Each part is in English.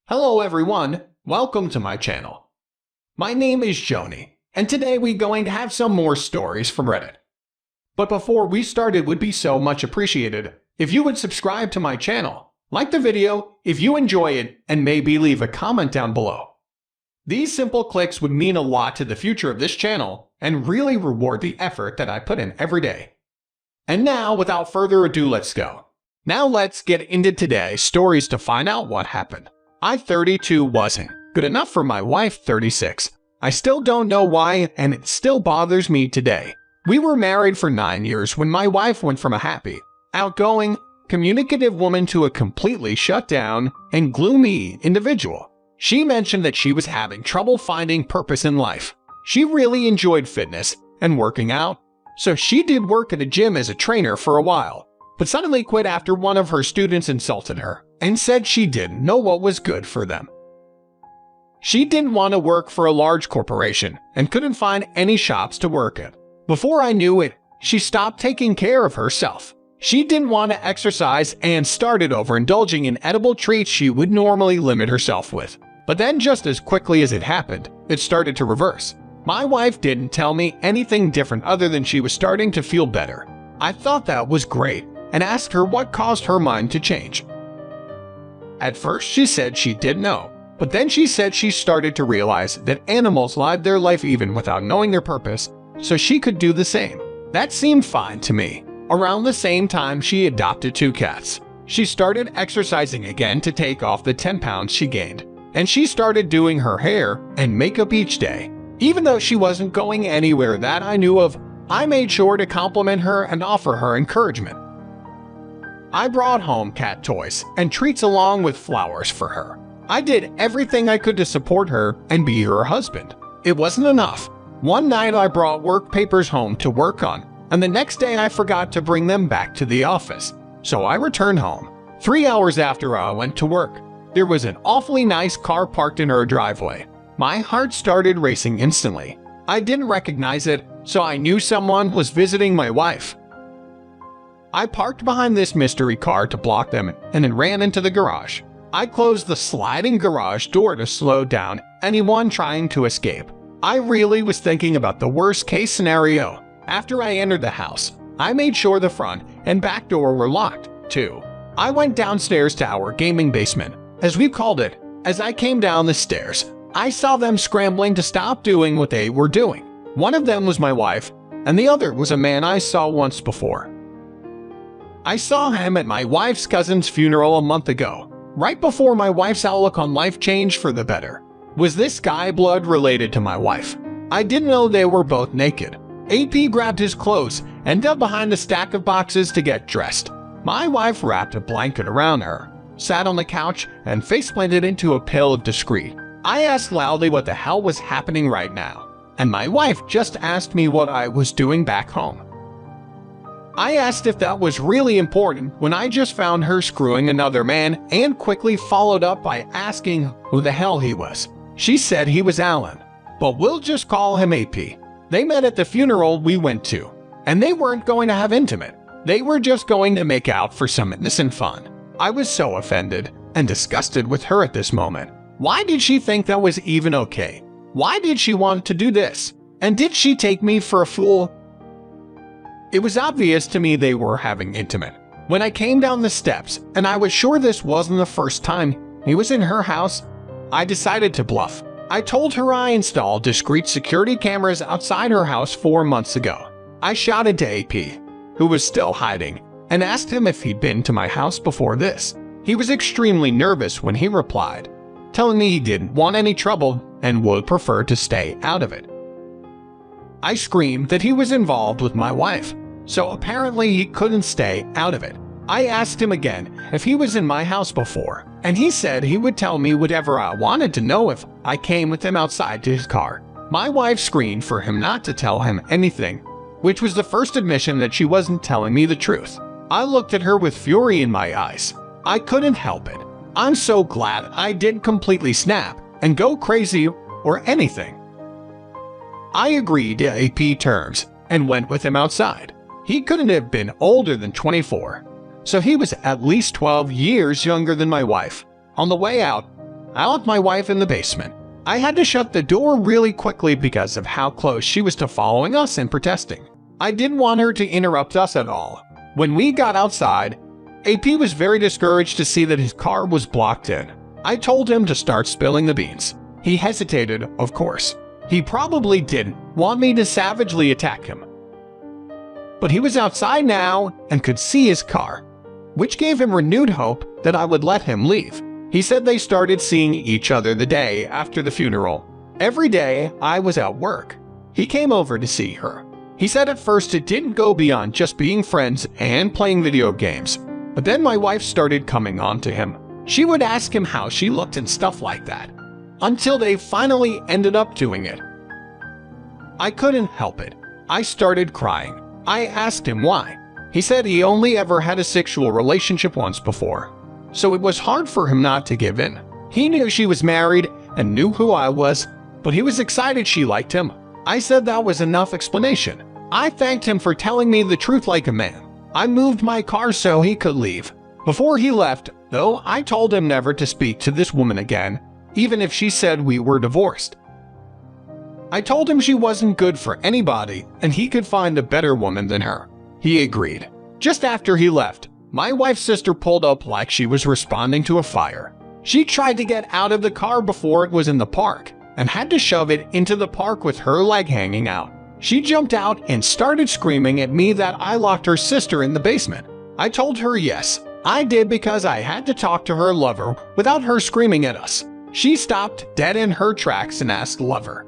Hello everyone, welcome to my channel. My name is Xony, and today we're going to have some more stories from Reddit. But before we start, it would be so much appreciated if you would subscribe to my channel, like the video if you enjoy it, and maybe leave a comment down below. These simple clicks would mean a lot to the future of this channel and really reward the effort that I put in every day. And now, without further ado, let's go. Now let's get into today's stories to find out what happened. I 32 wasn't good enough for my wife 36. I still don't know why, and it still bothers me today. We were married for 9 years when my wife went from a happy, outgoing, communicative woman to a completely shut down and gloomy individual. She mentioned that she was having trouble finding purpose in life. She really enjoyed fitness and working out, so she did work at a gym as a trainer for a while, but suddenly quit after one of her students insulted her and said she didn't know what was good for them. She didn't want to work for a large corporation and couldn't find any shops to work at. Before I knew it, she stopped taking care of herself. She didn't want to exercise and started overindulging in edible treats she would normally limit herself with. But then just as quickly as it happened, it started to reverse. My wife didn't tell me anything different other than she was starting to feel better. I thought that was great and asked her what caused her mind to change. At first, she said she didn't know, but then she said she started to realize that animals lived their life even without knowing their purpose, so she could do the same. That seemed fine to me. Around the same time, she adopted 2 cats. She started exercising again to take off the 10 pounds she gained, and she started doing her hair and makeup each day. Even though she wasn't going anywhere that I knew of, I made sure to compliment her and offer her encouragement. I brought home cat toys and treats along with flowers for her. I did everything I could to support her and be her husband. It wasn't enough. One night I brought work papers home to work on, and the next day I forgot to bring them back to the office. So I returned home. 3 hours after I went to work, there was an awfully nice car parked in her driveway. My heart started racing instantly. I didn't recognize it, so I knew someone was visiting my wife. I parked behind this mystery car to block them and then ran into the garage. I closed the sliding garage door to slow down anyone trying to escape. I really was thinking about the worst case scenario. After I entered the house, I made sure the front and back door were locked, too. I went downstairs to our gaming basement, as we called it. As I came down the stairs, I saw them scrambling to stop doing what they were doing. One of them was my wife, and the other was a man I saw once before. I saw him at my wife's cousin's funeral a month ago, right before my wife's outlook on life changed for the better. Was this guy blood related to my wife? I didn't know they were both naked. AP grabbed his clothes and dug behind a stack of boxes to get dressed. My wife wrapped a blanket around her, sat on the couch, and faceplanted into a pail of discreet. I asked loudly what the hell was happening right now, and my wife just asked me what I was doing back home. I asked if that was really important when I just found her screwing another man and quickly followed up by asking who the hell he was. She said he was Alan, but we'll just call him AP. They met at the funeral we went to, and they weren't going to have intimate. They were just going to make out for some innocent fun. I was so offended and disgusted with her at this moment. Why did she think that was even okay? Why did she want to do this? And did she take me for a fool? It was obvious to me they were having intimate. When I came down the steps, and I was sure this wasn't the first time he was in her house, I decided to bluff. I told her I installed discreet security cameras outside her house 4 months ago. I shouted to AP, who was still hiding, and asked him if he'd been to my house before this. He was extremely nervous when he replied, telling me he didn't want any trouble and would prefer to stay out of it. I screamed that he was involved with my wife, so apparently he couldn't stay out of it. I asked him again if he was in my house before, and he said he would tell me whatever I wanted to know if I came with him outside to his car. My wife screamed for him not to tell him anything, which was the first admission that she wasn't telling me the truth. I looked at her with fury in my eyes. I couldn't help it. I'm so glad I didn't completely snap and go crazy or anything. I agreed to AP terms and went with him outside. He couldn't have been older than 24, so he was at least 12 years younger than my wife. On the way out, I locked my wife in the basement. I had to shut the door really quickly because of how close she was to following us and protesting. I didn't want her to interrupt us at all. When we got outside, AP was very discouraged to see that his car was blocked in. I told him to start spilling the beans. He hesitated, of course. He probably didn't want me to savagely attack him. But he was outside now and could see his car, which gave him renewed hope that I would let him leave. He said they started seeing each other the day after the funeral. Every day I was at work, he came over to see her. He said at first it didn't go beyond just being friends and playing video games. But then my wife started coming on to him. She would ask him how she looked and stuff like that, until they finally ended up doing it. I couldn't help it. I started crying. I asked him why. He said he only ever had a sexual relationship once before, so it was hard for him not to give in. He knew she was married and knew who I was, but he was excited she liked him. I said that was enough explanation. I thanked him for telling me the truth like a man. I moved my car so he could leave. Before he left, though, I told him never to speak to this woman again, even if she said we were divorced. I told him she wasn't good for anybody and he could find a better woman than her. He agreed. Just after he left, my wife's sister pulled up like she was responding to a fire. She tried to get out of the car before it was in the park and had to shove it into the park with her leg hanging out. She jumped out and started screaming at me that I locked her sister in the basement. I told her yes, I did because I had to talk to her lover without her screaming at us. She stopped dead in her tracks and asked lover.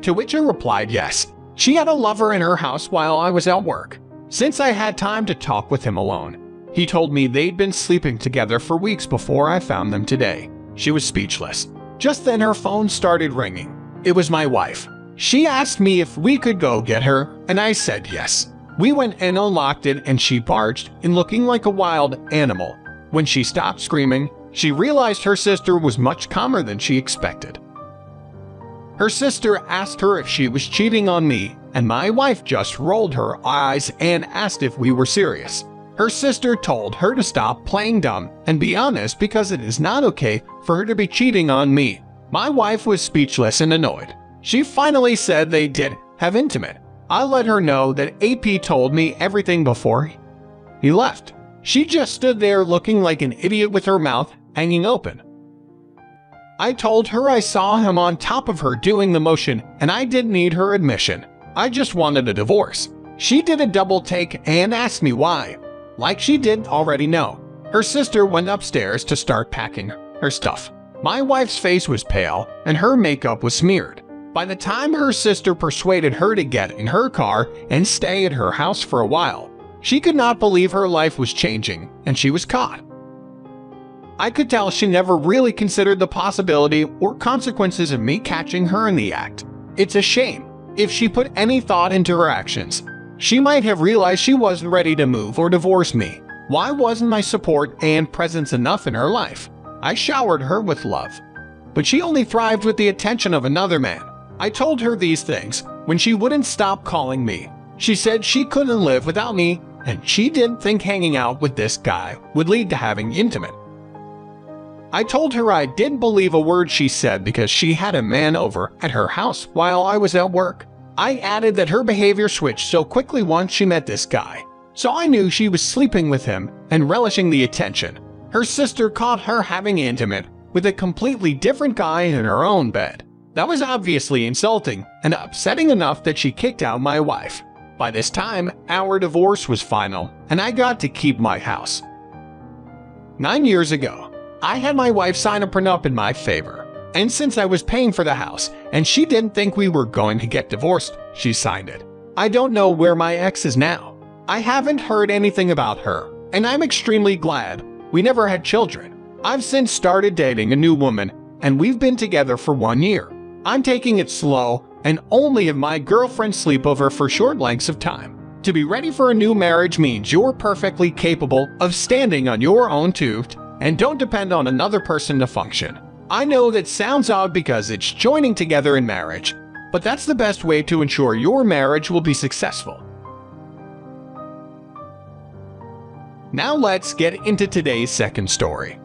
To which I replied yes. She had a lover in her house while I was at work. Since I had time to talk with him alone, he told me they'd been sleeping together for weeks before I found them today. She was speechless. Just then her phone started ringing. It was my wife. She asked me if we could go get her, and I said yes. We went and unlocked it and she barged in looking like a wild animal. When she stopped screaming, she realized her sister was much calmer than she expected. Her sister asked her if she was cheating on me, and my wife just rolled her eyes and asked if we were serious. Her sister told her to stop playing dumb and be honest because it is not okay for her to be cheating on me. My wife was speechless and annoyed. She finally said they did have intimate. I let her know that AP told me everything before he left. She just stood there looking like an idiot with her mouth hanging open. I told her I saw him on top of her doing the motion and I didn't need her admission. I just wanted a divorce. She did a double take and asked me why, like she didn't already know. Her sister went upstairs to start packing her stuff. My wife's face was pale and her makeup was smeared. By the time her sister persuaded her to get in her car and stay at her house for a while, she could not believe her life was changing and she was caught. I could tell she never really considered the possibility or consequences of me catching her in the act. It's a shame. If she put any thought into her actions, she might have realized she wasn't ready to move or divorce me. Why wasn't my support and presence enough in her life? I showered her with love, but she only thrived with the attention of another man. I told her these things when she wouldn't stop calling me. She said she couldn't live without me, and she didn't think hanging out with this guy would lead to having intimate. I told her I didn't believe a word she said because she had a man over at her house while I was at work. I added that her behavior switched so quickly once she met this guy, so I knew she was sleeping with him and relishing the attention. Her sister caught her having intimate with a completely different guy in her own bed. That was obviously insulting and upsetting enough that she kicked out my wife. By this time, our divorce was final, and I got to keep my house. 9 years ago, I had my wife sign a prenup in my favor, and since I was paying for the house and she didn't think we were going to get divorced, she signed it. I don't know where my ex is now. I haven't heard anything about her, and I'm extremely glad we never had children. I've since started dating a new woman, and we've been together for 1 year. I'm taking it slow and only have my girlfriend sleep over for short lengths of time. To be ready for a new marriage means you're perfectly capable of standing on your own 2 feet and don't depend on another person to function. I know that sounds odd because it's joining together in marriage, but that's the best way to ensure your marriage will be successful. Now let's get into today's second story.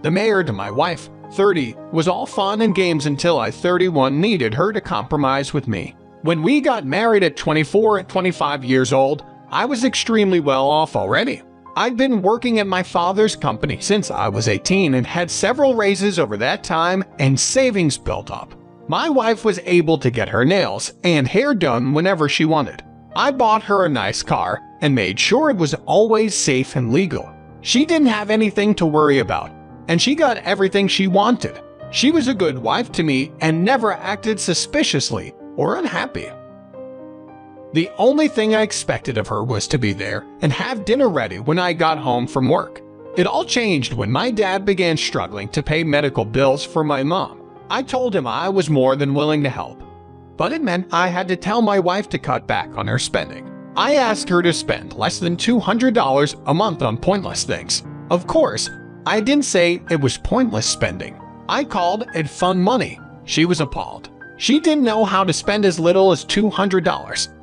The mayor to my wife, 30, was all fun and games until I, 31, needed her to compromise with me. When we got married at 24 and 25 years old, I was extremely well off already. I'd been working at my father's company since I was 18 and had several raises over that time and savings built up. My wife was able to get her nails and hair done whenever she wanted. I bought her a nice car and made sure it was always safe and legal. She didn't have anything to worry about, and she got everything she wanted. She was a good wife to me and never acted suspiciously or unhappy. The only thing I expected of her was to be there and have dinner ready when I got home from work. It all changed when my dad began struggling to pay medical bills for my mom. I told him I was more than willing to help, but it meant I had to tell my wife to cut back on her spending. I asked her to spend less than $200 a month on pointless things. Of course, I didn't say it was pointless spending. I called it fun money. She was appalled. She didn't know how to spend as little as $200.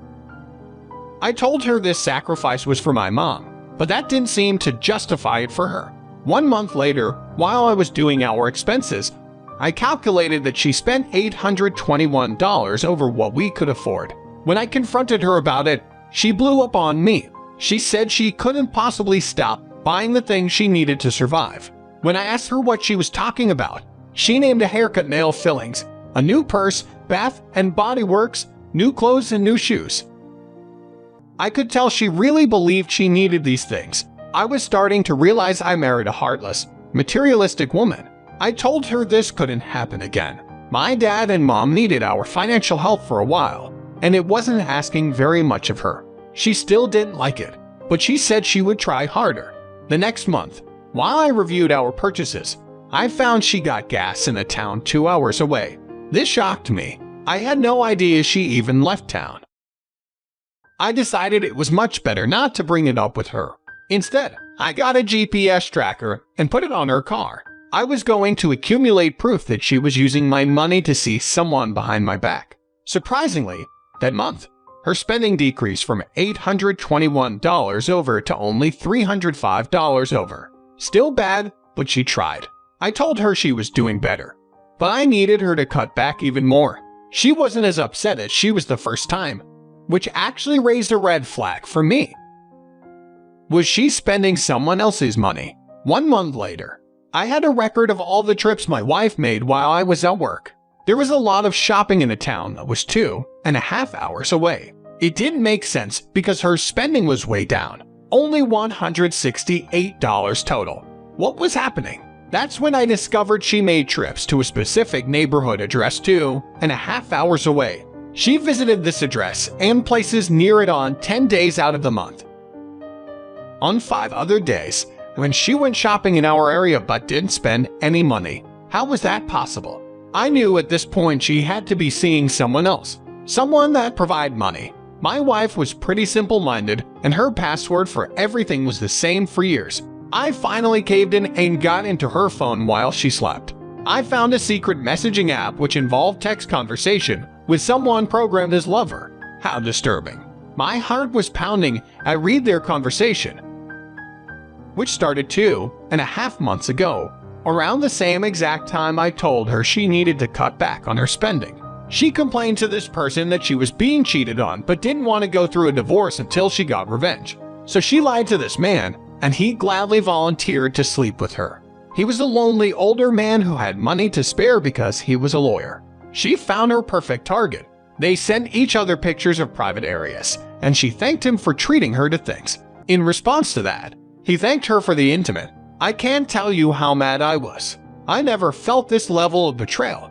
I told her this sacrifice was for my mom, but that didn't seem to justify it for her. 1 month later, while I was doing our expenses, I calculated that she spent $821 over what we could afford. When I confronted her about it, she blew up on me. She said she couldn't possibly stop buying the things she needed to survive. When I asked her what she was talking about, she named a haircut, nail fillings, a new purse, bath and body works, new clothes and new shoes. I could tell she really believed she needed these things. I was starting to realize I married a heartless, materialistic woman. I told her this couldn't happen again. My dad and mom needed our financial help for a while, and it wasn't asking very much of her. She still didn't like it, but she said she would try harder. The next month, while I reviewed our purchases, I found she got gas in a town 2 hours away. This shocked me. I had no idea she even left town. I decided it was much better not to bring it up with her. Instead, I got a GPS tracker and put it on her car. I was going to accumulate proof that she was using my money to see someone behind my back. Surprisingly, that month, her spending decreased from $821 over to only $305 over. Still bad, but she tried. I told her she was doing better, but I needed her to cut back even more. She wasn't as upset as she was the first time, which actually raised a red flag for me. Was she spending someone else's money? 1 month later, I had a record of all the trips my wife made while I was at work. There was a lot of shopping in a town that was 2.5 hours away. It didn't make sense because her spending was way down, only $168 total. What was happening? That's when I discovered she made trips to a specific neighborhood address 2.5 hours away. She visited this address and places near it on 10 days out of the month. On 5 other days, when she went shopping in our area but didn't spend any money. How was that possible? I knew at this point she had to be seeing someone else, someone that provided money. My wife was pretty simple-minded, and her password for everything was the same for years. I finally caved in and got into her phone while she slept. I found a secret messaging app which involved text conversation with someone programmed as lover. How disturbing. My heart was pounding. I read their conversation, which started 2.5 months ago. Around the same exact time I told her she needed to cut back on her spending. She complained to this person that she was being cheated on but didn't want to go through a divorce until she got revenge. So she lied to this man, and he gladly volunteered to sleep with her. He was a lonely older man who had money to spare because he was a lawyer. She found her perfect target. They sent each other pictures of private areas, and she thanked him for treating her to things. In response to that, he thanked her for the intimate. I can't tell you how mad I was. I never felt this level of betrayal.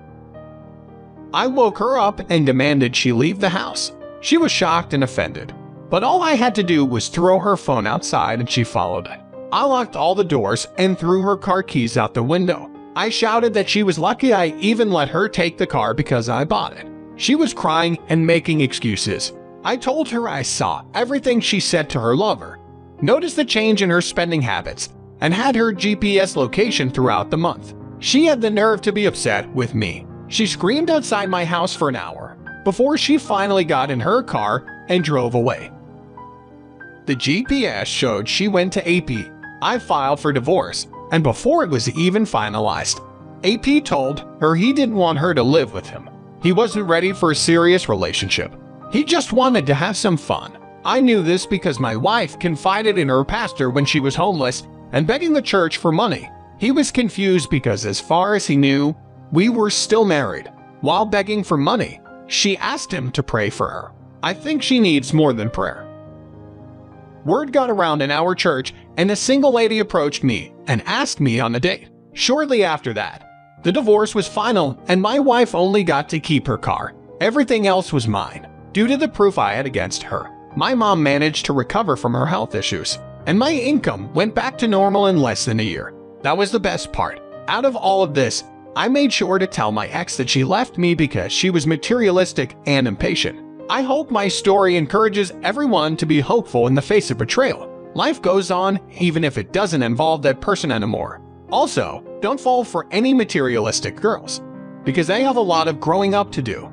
I woke her up and demanded she leave the house. She was shocked and offended, but all I had to do was throw her phone outside and she followed it. I locked all the doors and threw her car keys out the window. I shouted that she was lucky I even let her take the car because I bought it. She was crying and making excuses. I told her I saw everything she said to her lover, noticed the change in her spending habits, and had her GPS location throughout the month. She had the nerve to be upset with me. She screamed outside my house for an hour before she finally got in her car and drove away. The GPS showed she went to AP. I filed for divorce, and before it was even finalized, AP told her he didn't want her to live with him. He wasn't ready for a serious relationship. He just wanted to have some fun. I knew this because my wife confided in her pastor when she was homeless and begging the church for money. He was confused because as far as he knew, we were still married. While begging for money, she asked him to pray for her. I think she needs more than prayer. Word got around in our church and a single lady approached me and asked me on a date. Shortly after that, the divorce was final and my wife only got to keep her car. Everything else was mine. Due to the proof I had against her, my mom managed to recover from her health issues, and my income went back to normal in less than a year. That was the best part. Out of all of this, I made sure to tell my ex that she left me because she was materialistic and impatient. I hope my story encourages everyone to be hopeful in the face of betrayal. Life goes on even if it doesn't involve that person anymore. Also, don't fall for any materialistic girls, because they have a lot of growing up to do.